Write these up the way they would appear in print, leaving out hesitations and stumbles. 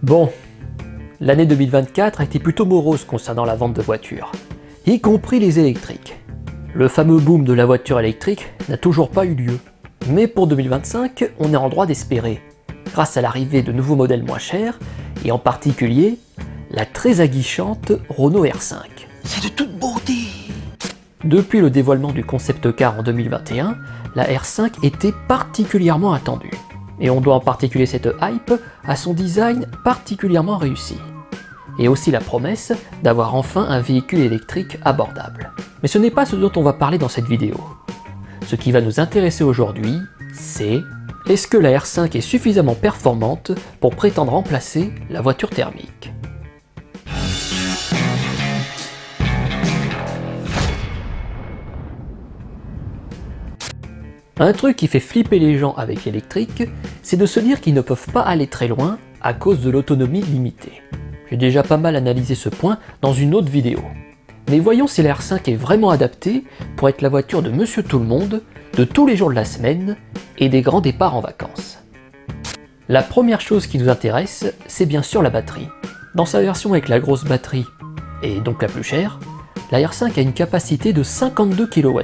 Bon, l'année 2024 a été plutôt morose concernant la vente de voitures, y compris les électriques. Le fameux boom de la voiture électrique n'a toujours pas eu lieu. Mais pour 2025, on est en droit d'espérer, grâce à l'arrivée de nouveaux modèles moins chers, et en particulier, la très aguichante Renault R5. C'est de toute beauté! Depuis le dévoilement du concept car en 2021, la R5 était particulièrement attendue. Et on doit en particulier cette hype à son design particulièrement réussi. Et aussi la promesse d'avoir enfin un véhicule électrique abordable. Mais ce n'est pas ce dont on va parler dans cette vidéo. Ce qui va nous intéresser aujourd'hui, c'est: est-ce que la R5 est suffisamment performante pour prétendre remplacer la voiture thermique? Un truc qui fait flipper les gens avec l'électrique, c'est de se dire qu'ils ne peuvent pas aller très loin à cause de l'autonomie limitée. J'ai déjà pas mal analysé ce point dans une autre vidéo. Mais voyons si la R5 est vraiment adaptée pour être la voiture de Monsieur Tout-le-Monde, de tous les jours de la semaine et des grands départs en vacances. La première chose qui nous intéresse, c'est bien sûr la batterie. Dans sa version avec la grosse batterie, et donc la plus chère, la R5 a une capacité de 52 kWh.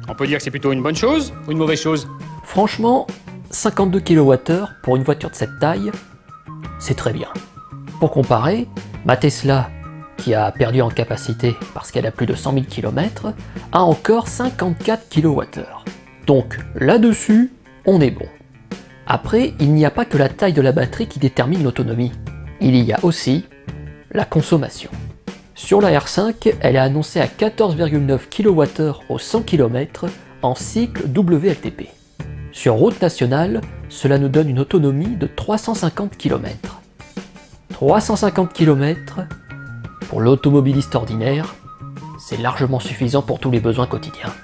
On peut dire que c'est plutôt une bonne chose ou une mauvaise chose? Franchement, 52 kWh pour une voiture de cette taille, c'est très bien. Pour comparer, ma Tesla, qui a perdu en capacité parce qu'elle a plus de 100 000 km, a encore 54 kWh. Donc là-dessus, on est bon. Après, il n'y a pas que la taille de la batterie qui détermine l'autonomie. Il y a aussi la consommation. Sur la R5, elle est annoncée à 14,9 kWh au 100 km en cycle WLTP. Sur route nationale, cela nous donne une autonomie de 350 km. 350 km, pour l'automobiliste ordinaire, c'est largement suffisant pour tous les besoins quotidiens.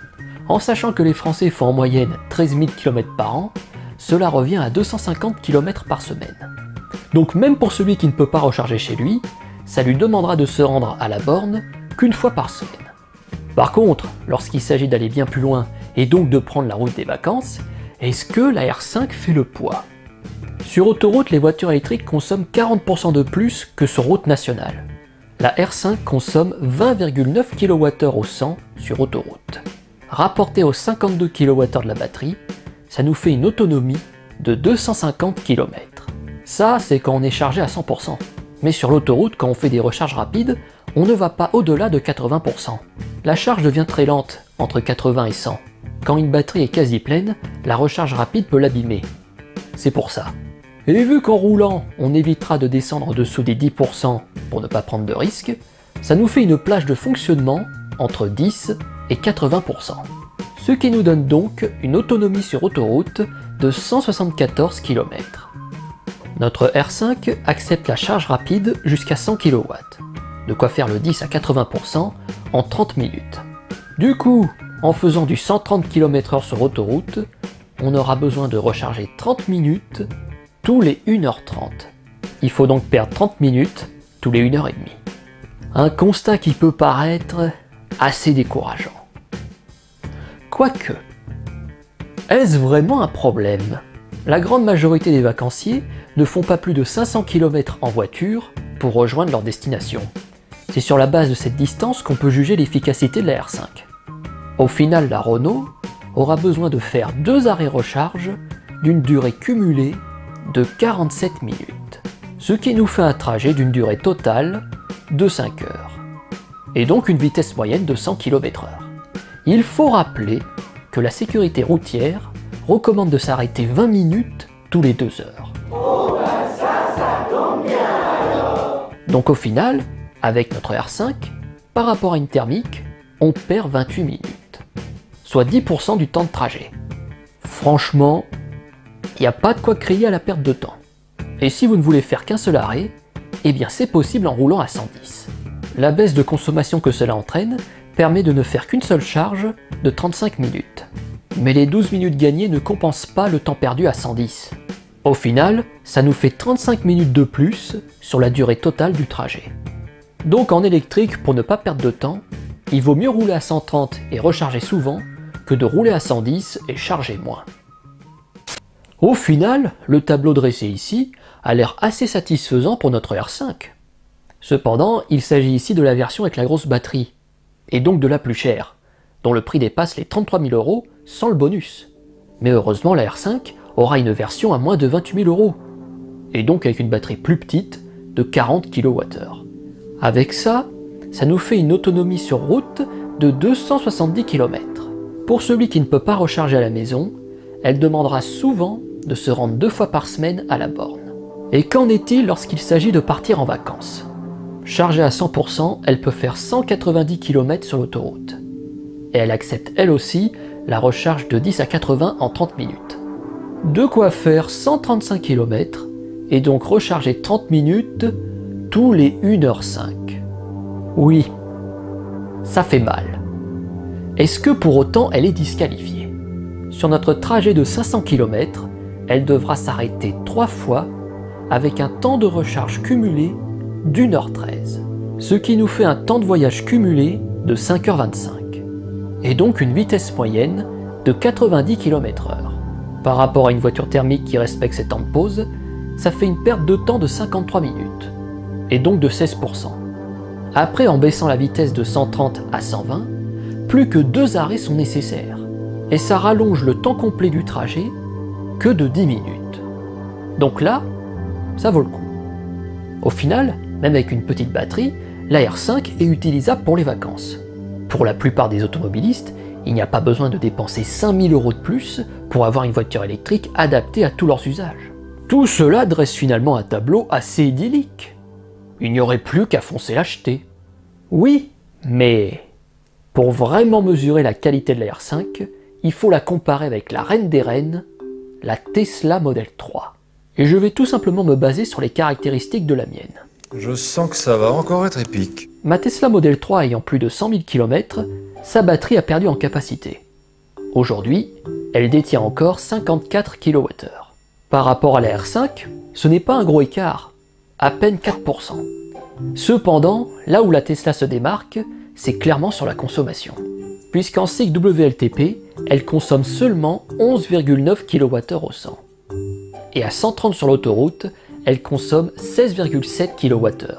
En sachant que les Français font en moyenne 13 000 km par an, cela revient à 250 km par semaine. Donc même pour celui qui ne peut pas recharger chez lui, ça lui demandera de se rendre à la borne qu'une fois par semaine. Par contre, lorsqu'il s'agit d'aller bien plus loin et donc de prendre la route des vacances, est-ce que la R5 fait le poids? Sur autoroute, les voitures électriques consomment 40% de plus que sur route nationale. La R5 consomme 20,9 kWh au 100 sur autoroute. Rapporté aux 52 kWh de la batterie, ça nous fait une autonomie de 250 km. Ça, c'est quand on est chargé à 100%. Mais sur l'autoroute, quand on fait des recharges rapides, on ne va pas au-delà de 80%. La charge devient très lente, entre 80 et 100. Quand une batterie est quasi pleine, la recharge rapide peut l'abîmer. C'est pour ça. Et vu qu'en roulant, on évitera de descendre en dessous des 10% pour ne pas prendre de risques, ça nous fait une plage de fonctionnement entre 10 et 80%. Ce qui nous donne donc une autonomie sur autoroute de 174 km. Notre R5 accepte la charge rapide jusqu'à 100 kW, de quoi faire le 10 à 80% en 30 minutes. Du coup, en faisant du 130 km/h sur autoroute, on aura besoin de recharger 30 minutes tous les 1h30. Il faut donc perdre 30 minutes tous les 1h30. Un constat qui peut paraître assez décourageant. Quoique, est-ce vraiment un problème? La grande majorité des vacanciers ne font pas plus de 500 km en voiture pour rejoindre leur destination. C'est sur la base de cette distance qu'on peut juger l'efficacité de la R5. Au final, la Renault aura besoin de faire 2 arrêts recharge d'une durée cumulée de 47 minutes, ce qui nous fait un trajet d'une durée totale de 5 heures, et donc une vitesse moyenne de 100 km/h. Il faut rappeler que la sécurité routière recommande de s'arrêter 20 minutes tous les 2 heures. Oh bah ça tombe bien alors! Donc au final, avec notre R5, par rapport à une thermique, on perd 28 minutes, soit 10% du temps de trajet. Franchement, il n'y a pas de quoi crier à la perte de temps. Et si vous ne voulez faire qu'un seul arrêt, eh bien c'est possible en roulant à 110. La baisse de consommation que cela entraîne permet de ne faire qu'une seule charge de 35 minutes. Mais les 12 minutes gagnées ne compensent pas le temps perdu à 110. Au final, ça nous fait 35 minutes de plus sur la durée totale du trajet. Donc en électrique, pour ne pas perdre de temps, il vaut mieux rouler à 130 et recharger souvent que de rouler à 110 et charger moins. Au final, le tableau dressé ici a l'air assez satisfaisant pour notre R5. Cependant, il s'agit ici de la version avec la grosse batterie, et donc de la plus chère, dont le prix dépasse les 33 000 € sans le bonus. Mais heureusement, la R5 aura une version à moins de 28 000 €, et donc avec une batterie plus petite de 40 kWh. Avec ça, ça nous fait une autonomie sur route de 270 km. Pour celui qui ne peut pas recharger à la maison, elle demandera souvent de se rendre 2 fois par semaine à la borne. Et qu'en est-il lorsqu'il s'agit de partir en vacances? Chargée à 100%, elle peut faire 190 km sur l'autoroute. Et elle accepte elle aussi la recharge de 10 à 80 en 30 minutes. De quoi faire 135 km et donc recharger 30 minutes tous les 1h05. Oui, ça fait mal. Est-ce que pour autant elle est disqualifiée? Sur notre trajet de 500 km, elle devra s'arrêter 3 fois avec un temps de recharge cumulé d'1h13, ce qui nous fait un temps de voyage cumulé de 5h25, et donc une vitesse moyenne de 90 km/h. Par rapport à une voiture thermique qui respecte ses temps de pause, ça fait une perte de temps de 53 minutes, et donc de 16%. Après, en baissant la vitesse de 130 à 120, plus que 2 arrêts sont nécessaires, et ça rallonge le temps complet du trajet que de 10 minutes. Donc là, ça vaut le coup. Au final, même avec une petite batterie, la R5 est utilisable pour les vacances. Pour la plupart des automobilistes, il n'y a pas besoin de dépenser 5 000 € de plus pour avoir une voiture électrique adaptée à tous leurs usages. Tout cela dresse finalement un tableau assez idyllique. Il n'y aurait plus qu'à foncer l'acheter. Oui, mais pour vraiment mesurer la qualité de la R5, il faut la comparer avec la reine des reines, la Tesla Model 3. Et je vais tout simplement me baser sur les caractéristiques de la mienne. Je sens que ça va encore être épique. Ma Tesla Model 3 ayant plus de 100 000 km, sa batterie a perdu en capacité. Aujourd'hui, elle détient encore 54 kWh. Par rapport à la R5, ce n'est pas un gros écart, à peine 4%. Cependant, là où la Tesla se démarque, c'est clairement sur la consommation. Puisqu'en cycle WLTP, elle consomme seulement 11,9 kWh au 100. Et à 130 sur l'autoroute, elle consomme 16,7 kWh.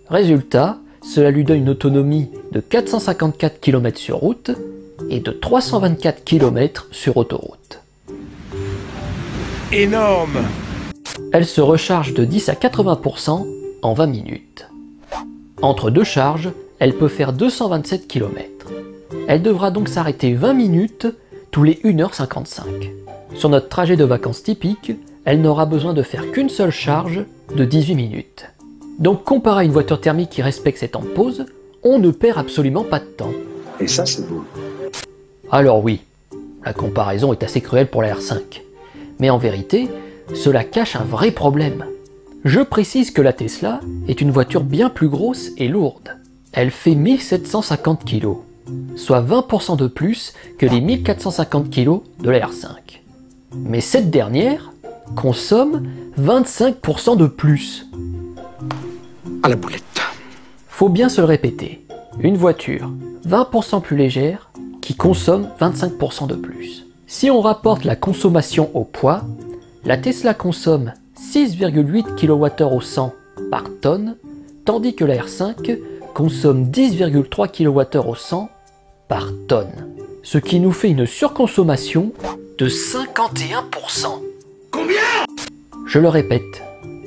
Résultat, cela lui donne une autonomie de 454 km sur route et de 324 km sur autoroute. Énorme! Elle se recharge de 10 à 80% en 20 minutes. Entre deux charges, elle peut faire 227 km. Elle devra donc s'arrêter 20 minutes tous les 1h55. Sur notre trajet de vacances typique, elle n'aura besoin de faire qu'une seule charge de 18 minutes. Donc comparé à une voiture thermique qui respecte ses temps de pause, on ne perd absolument pas de temps. Et ça, c'est beau. Alors oui, la comparaison est assez cruelle pour la R5. Mais en vérité, cela cache un vrai problème. Je précise que la Tesla est une voiture bien plus grosse et lourde. Elle fait 1750 kg, soit 20% de plus que les 1450 kg de la R5. Mais cette dernière consomme 25% de plus. À la boulette. Faut bien se le répéter, une voiture 20% plus légère qui consomme 25% de plus. Si on rapporte la consommation au poids, la Tesla consomme 6,8 kWh au 100 par tonne, tandis que la R5 consomme 10,3 kWh au 100 par tonne. Ce qui nous fait une surconsommation de 51%. Combien? Je le répète,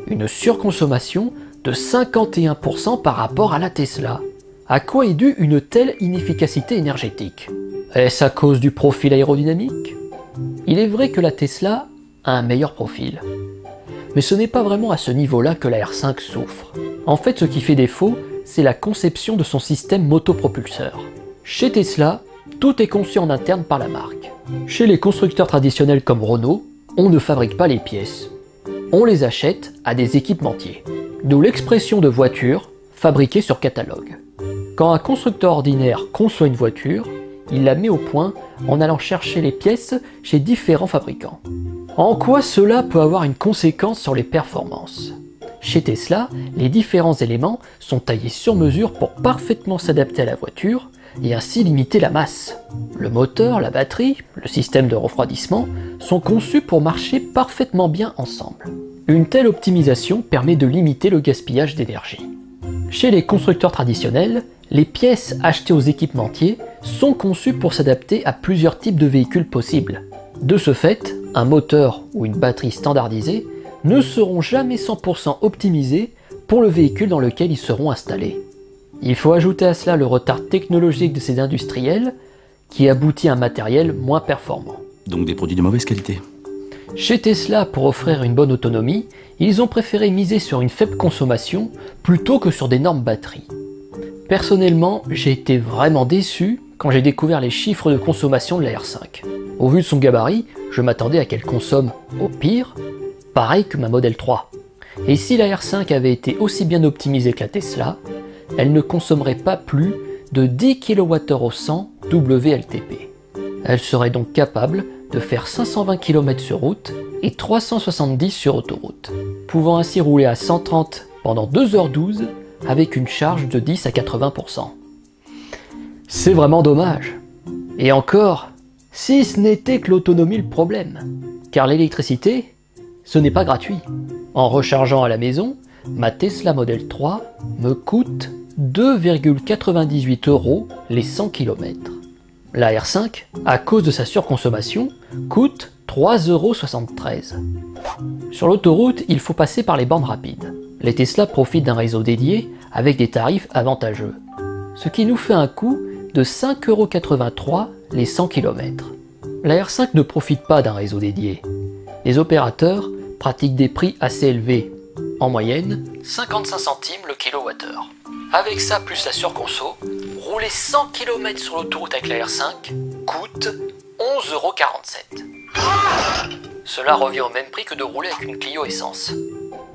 une surconsommation de 51% par rapport à la Tesla. À quoi est due une telle inefficacité énergétique? Est-ce à cause du profil aérodynamique? Il est vrai que la Tesla a un meilleur profil. Mais ce n'est pas vraiment à ce niveau-là que la R5 souffre. En fait, ce qui fait défaut, c'est la conception de son système motopropulseur. Chez Tesla, tout est conçu en interne par la marque. Chez les constructeurs traditionnels comme Renault, on ne fabrique pas les pièces. On les achète à des équipementiers. D'où l'expression de voiture fabriquée sur catalogue. Quand un constructeur ordinaire conçoit une voiture, il la met au point en allant chercher les pièces chez différents fabricants. En quoi cela peut avoir une conséquence sur les performances? Chez Tesla, les différents éléments sont taillés sur mesure pour parfaitement s'adapter à la voiture et ainsi limiter la masse. Le moteur, la batterie, le système de refroidissement sont conçus pour marcher parfaitement bien ensemble. Une telle optimisation permet de limiter le gaspillage d'énergie. Chez les constructeurs traditionnels, les pièces achetées aux équipementiers sont conçues pour s'adapter à plusieurs types de véhicules possibles. De ce fait, un moteur ou une batterie standardisée ne seront jamais 100% optimisés pour le véhicule dans lequel ils seront installés. Il faut ajouter à cela le retard technologique de ces industriels qui aboutit à un matériel moins performant. Donc des produits de mauvaise qualité. Chez Tesla, pour offrir une bonne autonomie, ils ont préféré miser sur une faible consommation plutôt que sur d'énormes batteries. Personnellement, j'ai été vraiment déçu quand j'ai découvert les chiffres de consommation de la R5. Au vu de son gabarit, je m'attendais à qu'elle consomme, au pire, pareil que ma Model 3. Et si la R5 avait été aussi bien optimisée que la Tesla, elle ne consommerait pas plus de 10 kWh au 100 WLTP. Elle serait donc capable de faire 520 km sur route et 370 sur autoroute, pouvant ainsi rouler à 130 pendant 2h12 avec une charge de 10 à 80%. C'est vraiment dommage. Et encore, si ce n'était que l'autonomie le problème, car l'électricité, ce n'est pas gratuit. En rechargeant à la maison, ma Tesla Model 3 me coûte 2,98 € les 100 km. La R5, à cause de sa surconsommation, coûte 3,73 €. Sur l'autoroute, il faut passer par les bornes rapides. Les Tesla profitent d'un réseau dédié avec des tarifs avantageux, ce qui nous fait un coût de 5,83 € les 100 km. La R5 ne profite pas d'un réseau dédié. Les opérateurs pratiquent des prix assez élevés, en moyenne 55 centimes le kWh. Avec ça plus la surconso, rouler 100 km sur l'autoroute avec la R5 coûte 11,47 €. Cela revient au même prix que de rouler avec une Clio essence.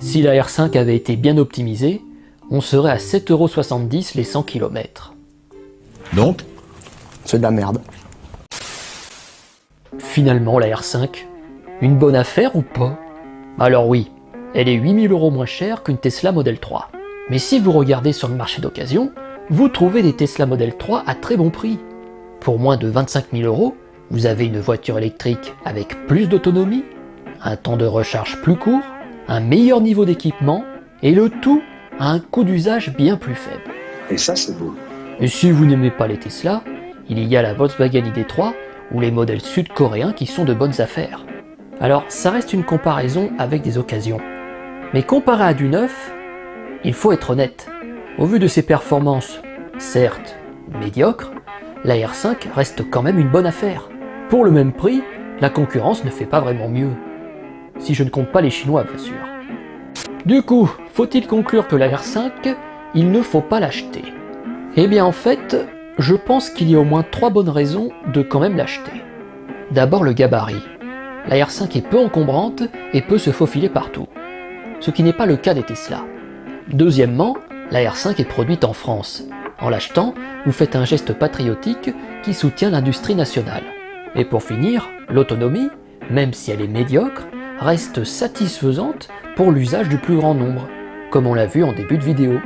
Si la R5 avait été bien optimisée, on serait à 7,70 € les 100 km. Donc, c'est de la merde. Finalement, la R5, une bonne affaire ou pas? Alors oui, elle est 8 000 € moins chère qu'une Tesla Model 3. Mais si vous regardez sur le marché d'occasion, vous trouvez des Tesla Model 3 à très bon prix. Pour moins de 25 000 €, vous avez une voiture électrique avec plus d'autonomie, un temps de recharge plus court, un meilleur niveau d'équipement, et le tout à un coût d'usage bien plus faible. Et ça, c'est beau. Et si vous n'aimez pas les Tesla, il y a la Volkswagen ID.3 ou les modèles sud-coréens qui sont de bonnes affaires. Alors ça reste une comparaison avec des occasions. Mais comparé à du neuf, il faut être honnête. Au vu de ses performances, certes médiocres, la R5 reste quand même une bonne affaire. Pour le même prix, la concurrence ne fait pas vraiment mieux. Si je ne compte pas les Chinois, bien sûr. Du coup, faut-il conclure que la R5, il ne faut pas l'acheter? Eh bien en fait, je pense qu'il y a au moins 3 bonnes raisons de quand même l'acheter. D'abord le gabarit. La R5 est peu encombrante et peut se faufiler partout, ce qui n'est pas le cas des Tesla. Deuxièmement, la R5 est produite en France. En l'achetant, vous faites un geste patriotique qui soutient l'industrie nationale. Et pour finir, l'autonomie, même si elle est médiocre, reste satisfaisante pour l'usage du plus grand nombre, comme on l'a vu en début de vidéo.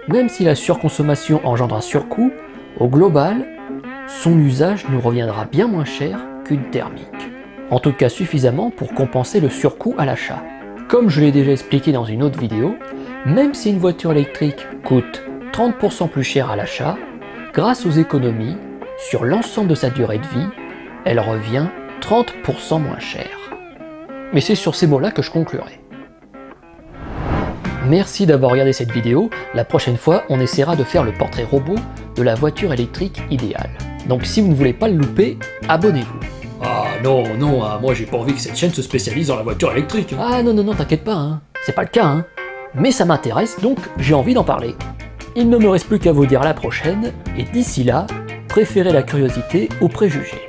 Même si la surconsommation engendre un surcoût, au global, son usage nous reviendra bien moins cher qu'une thermique. En tout cas suffisamment pour compenser le surcoût à l'achat. Comme je l'ai déjà expliqué dans une autre vidéo, même si une voiture électrique coûte 30% plus cher à l'achat, grâce aux économies, sur l'ensemble de sa durée de vie, elle revient 30% moins cher. Mais c'est sur ces mots-là que je conclurai. Merci d'avoir regardé cette vidéo. La prochaine fois, on essaiera de faire le portrait robot de la voiture électrique idéale. Donc si vous ne voulez pas le louper, abonnez-vous. Ah non, non, moi j'ai pas envie que cette chaîne se spécialise dans la voiture électrique. Ah non, non, non, t'inquiète pas, hein. C'est pas le cas, hein. Mais ça m'intéresse, donc j'ai envie d'en parler. Il ne me reste plus qu'à vous dire à la prochaine, et d'ici là, préférez la curiosité aux préjugés.